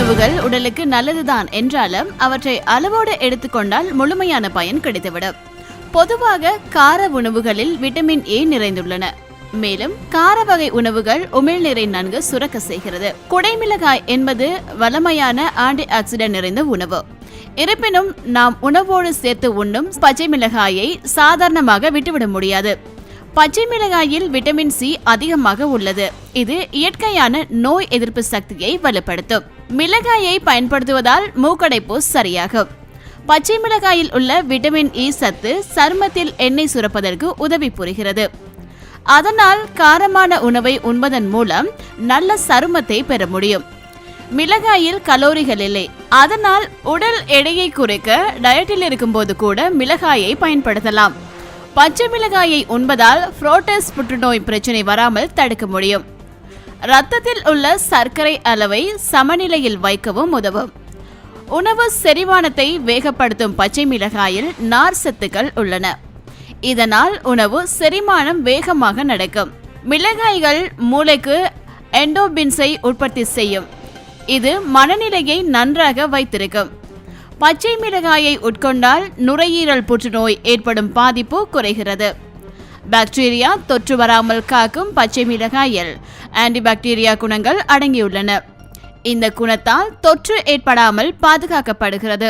உணவுகள் உடலுக்கு நல்லதுதான் என்றாலும் அவற்றை அளவோடு எடுத்துக்கொண்டால் முழுமையான பயன் கிடைத்துவிடும். பொதுவாக கார உணவுகளில் விட்டமின் ஏ நிறைந்துள்ளன. மேலும் கார வகை உணவுகள் உமிழ்நீரை நன்கு சுரக்க செய்கிறது. குடைமிளகாய் என்பது வளமையான ஆன்டி ஆக்சிடென்ட் நிறைந்த உணவு. இருப்பினும் நாம் உணவோடு சேர்த்து உண்ணும் பச்சை மிளகாயை சாதாரணமாக விட்டுவிட முடியாது. பச்சை மிளகாயில் விட்டமின் சி அதிகமாக உள்ளது. இது இயற்கையான நோய் எதிர்ப்பு சக்தியை வலுப்படுத்தும். மிளகாயை பயன்படுத்துவதால் மூக்கடைப்பு சரியாகும். பச்சை மிளகாயில் உள்ள விட்டமின் இ சத்து சருமத்தில் எண்ணெய் சுரப்பதற்கு உதவி புரிகிறது. அதனால் காரமான உணவை உண்பதன் மூலம் நல்ல சருமத்தை பெற முடியும். மிளகாயில் கலோரிகள் இல்லை. அதனால் உடல் எடையை குறைக்க டயட்டில் இருக்கும்போது கூட மிளகாயை பயன்படுத்தலாம். பச்சை மிளகாயை உண்பதால் புரோட்டஸ் புற்றுநோய் பிரச்சனை வராமல் தடுக்க முடியும். இரத்தத்தில் உள்ள சர்க்கரை அளவை சமநிலையில் வைக்கவும் உதவும். உணவு செரிமானத்தை வேகப்படுத்தும் பச்சை மிளகாயில் நார் சத்துக்கள் உள்ளன. இதனால் உணவு செரிமானம் வேகமாக நடக்கும். மிளகாய்கள் மூளைக்கு எண்டோபின்ஸை உற்பத்தி செய்யும். இது மனநிலையை நன்றாக வைத்திருக்கும். பச்சை மிளகாயை உட்கொண்டால் நுரையீரல் புற்றுநோய் ஏற்படும் பாதிப்பு குறைகிறது. பாக்டீரியா தொற்று வராமல் காக்கும் பச்சை மிளகாயில் ஆன்டிபாக்டீரியா குணங்கள் அடங்கியுள்ளன. இந்த குணத்தால் தொற்று ஏற்படாமல் பாதுகாக்கப்படுகிறது.